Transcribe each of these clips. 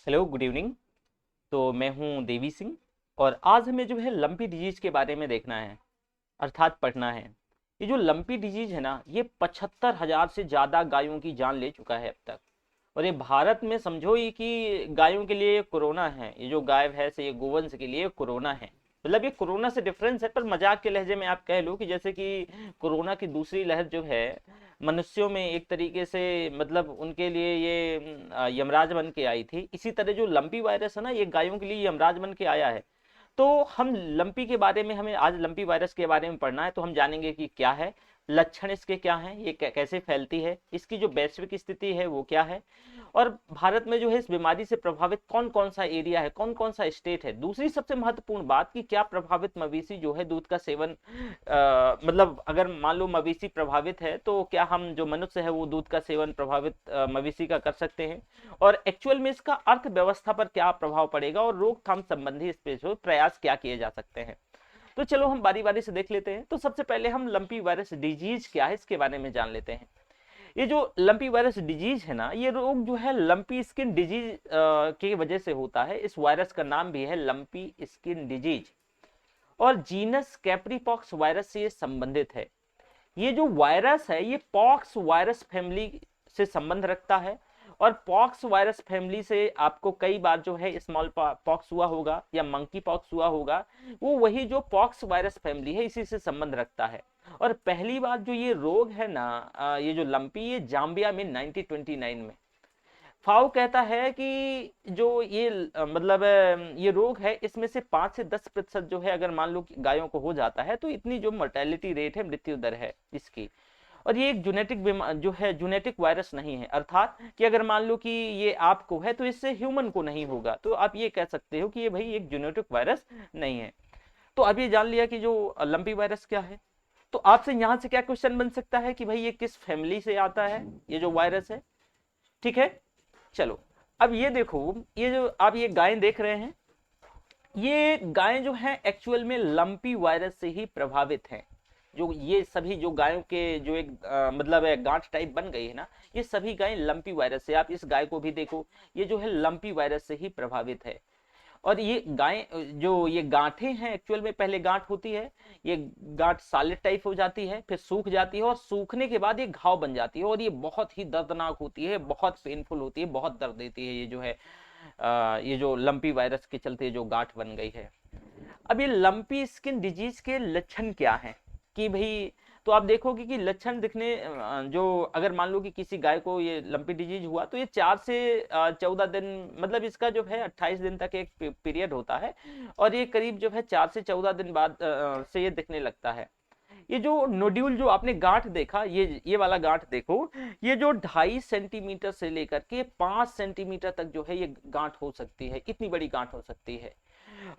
Hello, good evening. तो मैं हूं देवी सिंह और आज हमें जो है लंपी डिजीज के बारे में देखना है, अर्थात पढ़ना है। ये जो लंपी डिजीज है ना, ये 75,000 से ज़्यादा गायों की जान ले चुका है अब तक। और ये भारत में समझो ही कि गायों के लिए कोरोना है। ये जो गाय भैंस है, ये गोवंश के लिए कोरोना है। मतलब ये कोरोना से डिफरेंस है, पर मजाक के लहजे में आप कह लो कि जैसे कि कोरोना की दूसरी लहर जो है मनुष्यों में एक तरीके से, मतलब उनके लिए ये यमराज बन के आई थी। इसी तरह जो लंपी वायरस है ना, ये गायों के लिए यमराज बन के आया है। तो हम लंपी के बारे में, हमें आज लंपी वायरस के बारे में पढ़ना है। तो हम जानेंगे कि क्या है, लक्षण इसके क्या हैं, ये कैसे फैलती है, इसकी जो वैश्विक स्थिति है वो क्या है, और भारत में जो है इस बीमारी से प्रभावित कौन कौन सा एरिया है, कौन कौन सा स्टेट है। दूसरी सबसे महत्वपूर्ण बात कि क्या प्रभावित मवेशी जो है दूध का सेवन, मतलब अगर मान लो मवेशी प्रभावित है तो क्या हम जो मनुष्य है वो दूध का सेवन प्रभावित मवेशी का कर सकते हैं, और एक्चुअल में इसका अर्थव्यवस्था पर क्या प्रभाव पड़ेगा, और रोकथाम संबंधी इस पे जो प्रयास क्या किए जा सकते हैं। तो चलो हम बारी बारी से देख लेते हैं। तो सबसे पहले हम लंपी वायरस डिजीज क्या है इसके बारे में जान लेते हैं। ये जो लंपी वायरस डिजीज है ना, ये रोग जो है लंपी स्किन डिजीज की वजह से होता है। इस वायरस का नाम भी है लंपी स्किन डिजीज, और जीनस कैप्रीपॉक्स वायरस से ये संबंधित है। ये जो वायरस है ये पॉक्स वायरस फैमिली से संबंध रखता है, और पॉक्स वायरस फैमिली से आपको कई बार जो है स्मॉल पॉक्स हुआ होगा या मंकी पॉक्स हुआ होगा, वो वही जो पॉक्स वायरस फैमिली है इसी से संबंध रखता है। और पहली बार जो ये रोग है ना, ये जो लंपी, ये जाम्बिया में 1929 में। फाओ कहता है कि जो ये मतलब ये रोग है, इसमें से 5 से 10% जो है अगर मान लो कि गायों को हो जाता है तो इतनी जो मोर्टेलिटी रेट है, मृत्यु दर है इसकी। और ये एक जेनेटिक जो है जेनेटिक वायरस नहीं है, अर्थात कि अगर मान लो कि ये आपको है तो इससे ह्यूमन को नहीं होगा, तो आप ये कह सकते हो कि ये भाई एक जेनेटिक वायरस नहीं है। तो अब ये जान लिया कि जो लंपी वायरस क्या है। तो आपसे यहां से क्या क्वेश्चन बन सकता है कि भाई ये किस फैमिली से आता है, ये जो वायरस है। ठीक है, चलो। अब ये देखो, ये जो आप ये गायें देख रहे हैं, ये गायें जो हैं एक्चुअल में लंपी वायरस से ही प्रभावित हैं। जो ये सभी जो गायों के जो एक मतलब है गांठ टाइप बन गई है ना, ये सभी गायें लंपी वायरस से, आप इस गाय को भी देखो, ये जो है लंपी वायरस से ही प्रभावित है। और ये गायें जो ये गांठें हैं, एक्चुअल में पहले गांठ होती है, ये गांठ सॉलिड टाइप हो जाती है, फिर सूख जाती है, और सूखने के बाद ये घाव बन जाती है, और ये बहुत ही दर्दनाक होती है, बहुत पेनफुल होती है, बहुत दर्द देती है। ये जो है ये जो लंपी वायरस के चलते जो गांठ बन गई है। अब ये लंपी स्किन डिजीज के लक्षण क्या हैं कि भाई, तो आप देखोगे कि लक्षण दिखने जो अगर मान लो कि किसी गाय को ये लंपी डिजीज हुआ तो ये 4 से 14 दिन, मतलब इसका जो है 28 दिन तक एक पीरियड होता है, और ये करीब जो है 4 से 14 दिन बाद से ये दिखने लगता है। ये जो नोड्यूल जो आपने गांठ देखा, ये वाला गांठ देखो, ये जो 2.5 सेंटीमीटर से लेकर के 5 सेंटीमीटर तक जो है ये गांठ हो सकती है, इतनी बड़ी गांठ हो सकती है।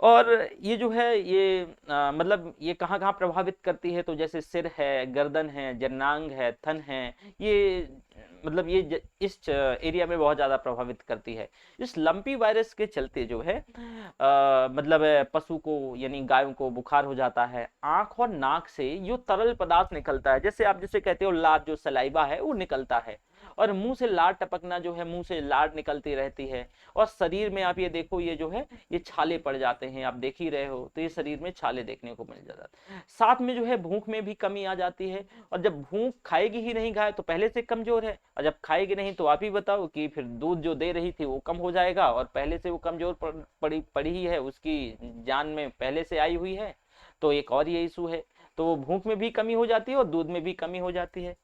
और ये जो है ये मतलब ये कहाँ कहाँ प्रभावित करती है, तो जैसे सिर है, गर्दन है, जननांग है, थन है, ये मतलब ये इस एरिया में बहुत ज्यादा प्रभावित करती है। इस लंपी वायरस के चलते जो है मतलब पशु को यानी गायों को बुखार हो जाता है। आंख और नाक से जो तरल पदार्थ निकलता है, जैसे आप जिसे कहते हो लार, जो सलाइवा है वो निकलता है, और मुंह से लार टपकना, जो है मुंह से लार निकलती रहती है। और शरीर में आप ये देखो, ये जो है ये छाले पड़ जाते हैं, आप देख ही रहे हो, तो ये शरीर में छाले देखने को मिल जाता है। साथ में जो है भूख में भी कमी आ जाती है, और जब भूख खाएगी ही नहीं गाय तो पहले से कमजोर है, और जब खाएगी नहीं तो आप ही बताओ कि फिर दूध जो दे रही थी वो कम हो जाएगा, और पहले से वो कमजोर पड़ी ही है, उसकी जान में पहले से आई हुई है, तो एक और ये इशू है। तो भूख में भी कमी हो जाती है और दूध में भी कमी हो जाती है।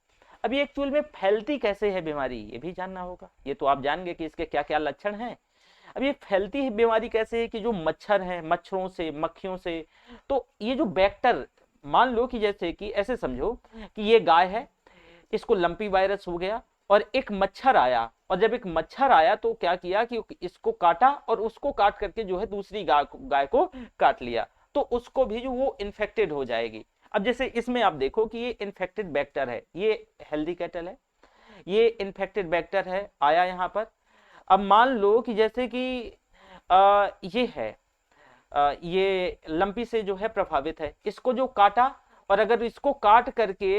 अब ये एक्चुअल में फैलती कैसे है बीमारी, ये भी जानना होगा। ये तो आप जान गए कि इसके क्या क्या लक्षण हैं। अब ये फैलती है बीमारी कैसे है कि जो मच्छर है, मच्छरों से, मक्खियों से, तो ये जो बैक्टर, मान लो कि जैसे कि ऐसे समझो कि ये गाय है, इसको लंपी वायरस हो गया, और एक मच्छर आया, और जब एक मच्छर आया तो क्या किया कि इसको काटा, और उसको काट करके जो है दूसरी गाय को काट लिया, तो उसको भी जो वो इन्फेक्टेड हो जाएगी। अब जैसे इसमें आप देखो कि ये इन्फेक्टेड बैक्टर है, ये हेल्दी कैटल है, ये इन्फेक्टेड बैक्टर है, आया यहाँ पर। अब मान लो कि जैसे कि ये है, ये लंपी से जो है प्रभावित है, इसको जो काटा और अगर इसको काट करके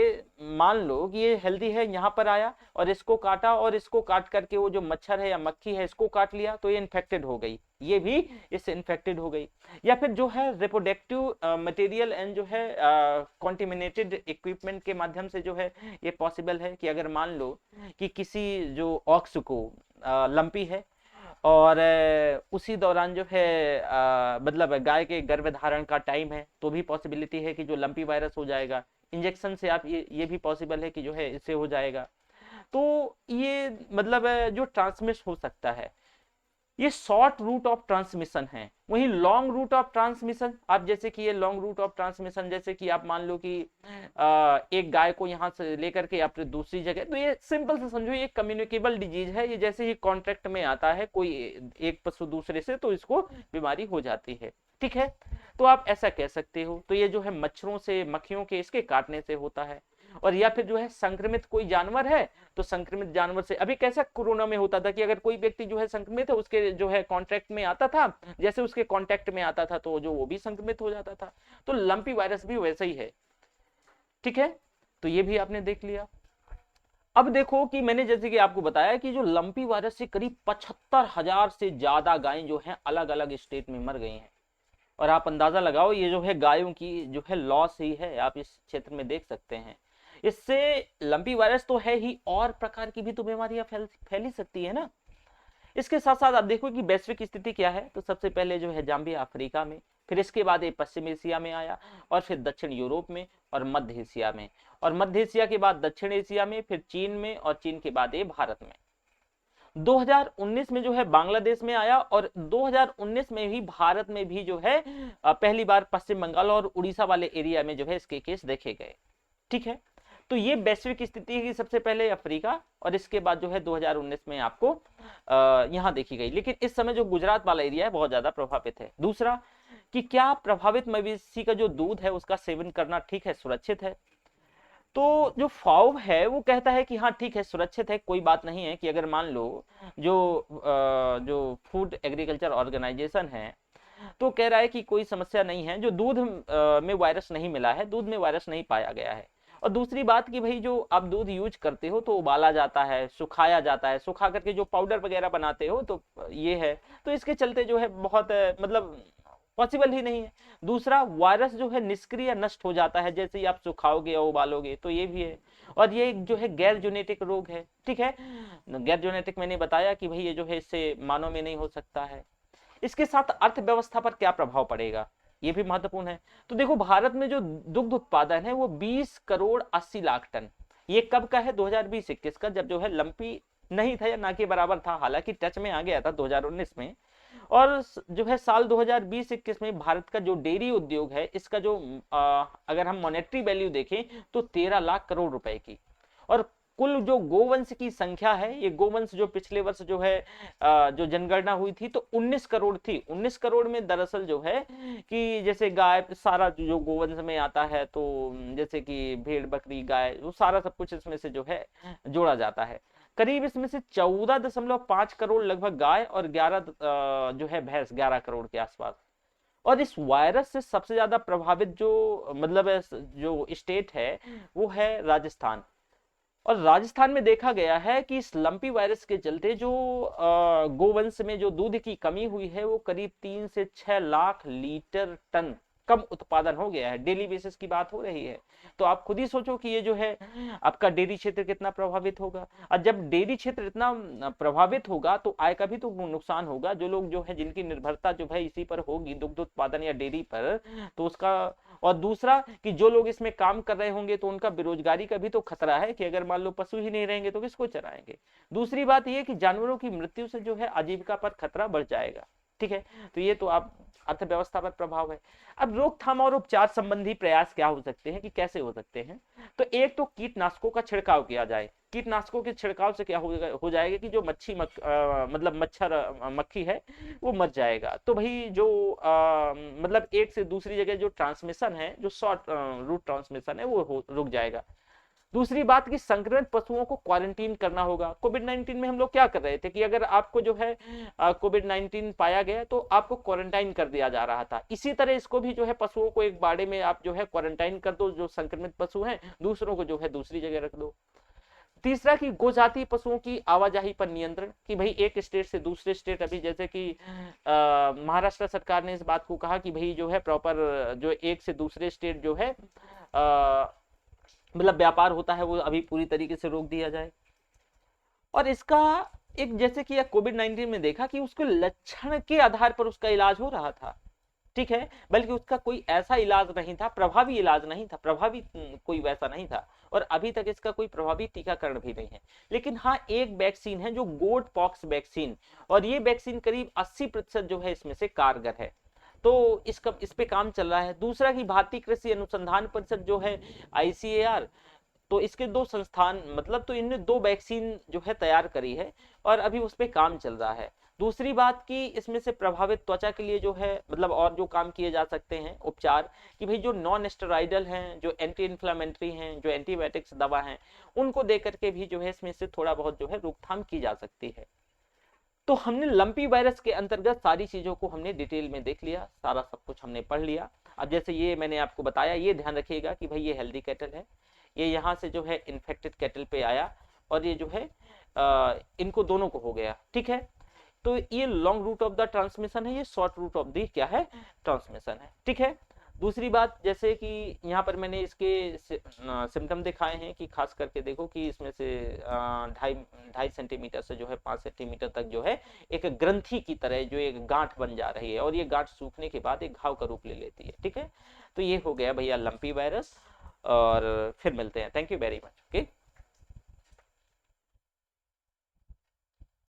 मान लो कि ये हेल्दी है, यहाँ पर आया और इसको काटा और इसको काट करके वो जो मच्छर है या मक्खी है इसको काट लिया, तो ये इन्फेक्टेड हो गई, ये भी इससे इन्फेक्टेड हो गई। या फिर जो है रिप्रोडक्टिव मटेरियल एंड जो है कॉन्टिमिनेटेड इक्विपमेंट के माध्यम से जो है ये पॉसिबल है कि अगर मान लो कि किसी जो ऑक्स को लंपी है और उसी दौरान जो है मतलब गाय के गर्भधारण का टाइम है, तो भी पॉसिबिलिटी है कि जो लंपी वायरस हो जाएगा। इंजेक्शन से आप ये भी पॉसिबल है कि जो है इससे हो जाएगा। तो ये मतलब जो ट्रांसमिट हो सकता है, ये शॉर्ट रूट ऑफ ट्रांसमिशन है। वहीं लॉन्ग रूट ऑफ ट्रांसमिशन, आप जैसे कि ये लॉन्ग रूट ऑफ ट्रांसमिशन, जैसे कि आप मान लो कि एक गाय को यहां से लेकर के आप दूसरी जगह, तो ये सिंपल से समझो ये कम्युनिकेबल डिजीज है। ये जैसे ही कॉन्टेक्ट में आता है कोई एक पशु दूसरे से, तो इसको बीमारी हो जाती है। ठीक है, तो आप ऐसा कह सकते हो। तो ये जो है मच्छरों से, मक्खियों के, इसके काटने से होता है। और या फिर जो है संक्रमित कोई जानवर है, तो संक्रमित जानवर से, अभी कैसा कोरोना में होता था कि अगर कोई व्यक्ति जो है संक्रमित है, उसके जो है कांटेक्ट में आता था, जैसे उसके कांटेक्ट में आता था तो जो वो भी संक्रमित हो जाता था। तो लंपी वायरस भी वैसा ही है। ठीक है, तो ये भी आपने देख लिया। अब देखो कि मैंने जैसे कि आपको बताया कि जो लंपी वायरस से करीब 75,000 से ज्यादा गायें जो है अलग अलग स्टेट में मर गई हैं। और आप अंदाजा लगाओ, ये जो है गायों की जो है लॉस ही है, आप इस क्षेत्र में देख सकते हैं। इससे लंपी वायरस तो है ही, और प्रकार की भी तो बीमारियां फैली सकती है ना। इसके साथ साथ आप देखो कि वैश्विक स्थिति क्या है। तो सबसे पहले जो है जाम्बिया अफ्रीका में, फिर इसके बाद ये पश्चिम एशिया में आया, और फिर दक्षिण यूरोप में, और मध्य एशिया में, और मध्य एशिया के बाद दक्षिण एशिया में, फिर चीन में, और चीन के बाद ये भारत में। 2019 में जो है बांग्लादेश में आया, और 2019 में ही भारत में भी जो है पहली बार पश्चिम बंगाल और उड़ीसा वाले एरिया में जो है इसके केस देखे गए। ठीक है, तो ये वैश्विक स्थिति की सबसे पहले अफ्रीका, और इसके बाद जो है 2019 में आपको यहां देखी गई। लेकिन इस समय जो गुजरात वाला एरिया है बहुत ज्यादा प्रभावित है। दूसरा कि क्या प्रभावित मवेशी का जो दूध है उसका सेवन करना ठीक है, सुरक्षित है? तो जो फाओ है वो कहता है कि हाँ ठीक है, सुरक्षित है, कोई बात नहीं है। कि अगर मान लो जो फूड एग्रीकल्चर ऑर्गेनाइजेशन है तो कह रहा है कि कोई समस्या नहीं है, जो दूध में वायरस नहीं मिला है, दूध में वायरस नहीं पाया गया है। और दूसरी बात कि भाई जो आप दूध यूज करते हो तो उबाला जाता है, सुखाया जाता है, सुखा करके जो पाउडर वगैरह बनाते हो, तो ये है, तो इसके चलते जो है बहुत मतलब पॉसिबल ही नहीं है। दूसरा, वायरस जो है निष्क्रिय नष्ट हो जाता है जैसे ही आप सुखाओगे या उबालोगे, तो ये भी है। और ये जो है गैर जेनेटिक रोग है। ठीक है, गैर जेनेटिक मैंने बताया कि भाई ये जो है इससे मानव में नहीं हो सकता है। इसके साथ अर्थव्यवस्था पर क्या प्रभाव पड़ेगा, ये भी महत्वपूर्ण है। तो देखो भारत में जो दुग्ध उत्पादन है वो 20 करोड़ 80 लाख टन। ये कब का है? 2020-21 का, जब जो है लंपी नहीं था या ना के बराबर था, हालांकि टच में आ गया था 2019 में। और जो है साल 2020-21 में भारत का जो डेयरी उद्योग है इसका जो अगर हम मॉनेटरी वैल्यू देखें तो 13 लाख करोड़ रुपए की। और कुल जो गोवंश की संख्या है, ये गोवंश जो पिछले वर्ष जो है जो जनगणना हुई थी तो 19 करोड़ थी। 19 करोड़ में दरअसल जो है कि जैसे गाय सारा जो गोवंश में आता है, तो जैसे कि भेड़, बकरी, गाय, वो सारा सब कुछ इसमें से जो है जोड़ा जाता है। करीब इसमें से 14.5 करोड़ लगभग गाय और 11 जो है भैंस, 11 करोड़ के आसपास। और इस वायरस से सबसे ज्यादा प्रभावित जो मतलब जो स्टेट है वो है राजस्थान। और राजस्थान में देखा गया है कि इस लंपी वायरस के चलते जो गोवंश में जो दूध की कमी हुई है वो करीब 3 से 6 लाख लीटर टन कम उत्पादन हो गया है। डेली बेसिस की बात हो रही है। तो आप खुद ही सोचो कि ये जो है आपका डेयरी क्षेत्र कितना प्रभावित होगा। और जब डेयरी क्षेत्र इतना प्रभावित होगा तो आय का भी तो नुकसान होगा। जो लोग जो है जिनकी निर्भरता जो है इसी पर होगी, दुग्ध उत्पादन या डेयरी पर, तो उसका। और दूसरा कि जो लोग इसमें काम कर रहे होंगे तो उनका बेरोजगारी का भी तो खतरा है कि अगर मान लो पशु ही नहीं रहेंगे तो किसको चराएंगे। दूसरी बात यह कि जानवरों की मृत्यु से जो है आजीविका पर खतरा बढ़ जाएगा। ठीक है, तो ये तो आप अर्थव्यवस्था पर प्रभाव है। अब रोकथाम और उपचार संबंधी प्रयास क्या हो सकते हैं, कि कैसे हो सकते हैं? तो एक तो कीटनाशकों का छिड़काव किया जाए। कीटनाशकों के छिड़काव से क्या हो जाएगा कि जो मतलब मच्छर मक्खी है वो मर जाएगा। तो भाई जो मतलब एक से दूसरी जगह जो ट्रांसमिशन है, जो शॉर्ट रूट ट्रांसमिशन है, वो रुक जाएगा। दूसरी बात कि संक्रमित पशुओं को क्वारंटीन करना होगा। कोविड 19 में हम लोग क्या कर रहे थे कि अगर आपको जो है कोविड 19 पाया गया तो आपको क्वारंटाइन कर दिया जा रहा था। इसी तरह इसको भी जो है पशुओं को एक बाड़े में आप जो है क्वारंटाइन कर दो, जो संक्रमित पशु हैं, दूसरों को जो है दूसरी जगह रख दो। तीसरा कि गोजाति पशुओं की आवाजाही पर नियंत्रण, कि भाई एक स्टेट से दूसरे स्टेट, अभी जैसे कि महाराष्ट्र सरकार ने इस बात को कहा कि भाई जो है प्रॉपर जो एक से दूसरे स्टेट जो है मतलब व्यापार होता है वो अभी पूरी तरीके से रोक दिया जाए। और इसका एक जैसे कि कोविड 19 में देखा कि उसके लक्षण के आधार पर उसका इलाज हो रहा था, ठीक है, बल्कि उसका कोई ऐसा इलाज नहीं था, प्रभावी इलाज नहीं था, प्रभावी कोई वैसा नहीं था, और अभी तक इसका कोई प्रभावी टीकाकरण भी नहीं है। लेकिन हाँ, एक वैक्सीन है जो गोट पॉक्स वैक्सीन, और ये वैक्सीन करीब 80% जो है इसमें से कारगर है, तो इस पे काम चल रहा है। दूसरा कि भारतीय कृषि अनुसंधान परिषद जो है ICAR, तो इसके दो संस्थान मतलब तो इनने 2 वैक्सीन जो है तैयार करी है और अभी उस पर काम चल रहा है। दूसरी बात कि इसमें से प्रभावित त्वचा के लिए जो है मतलब और जो काम किए जा सकते हैं उपचार, कि भाई जो नॉन स्टेरॉइडल हैं, जो एंटी इन्फ्लेमेटरी हैं, जो एंटीबायोटिक्स दवा हैं, उनको दे करके भी जो है इसमें से थोड़ा बहुत जो है रोकथाम की जा सकती है। तो हमने लंपी वायरस के अंतर्गत सारी चीजों को हमने डिटेल में देख लिया, सारा सब कुछ हमने पढ़ लिया। अब जैसे ये मैंने आपको बताया, ये ध्यान रखिएगा कि भाई ये हेल्दी कैटल है, ये यहाँ से जो है इन्फेक्टेड कैटल पे आया और ये जो है इनको दोनों को हो गया, ठीक है। तो ये long route of the transmission है, ये शॉर्ट रूट ऑफ द क्या है, ट्रांसमिशन है, ठीक है। दूसरी बात जैसे कि यहाँ पर मैंने इसके सिम्टम दिखाए हैं कि खास करके देखो कि इसमें से 2.5 सेंटीमीटर से जो है 5 सेंटीमीटर तक जो है एक ग्रंथि की तरह जो एक गांठ बन जा रही है और ये गांठ सूखने के बाद एक घाव का रूप ले लेती है, ठीक है। तो ये हो गया भैया लंपी वायरस, और फिर मिलते हैं। Thank you very much. Okay.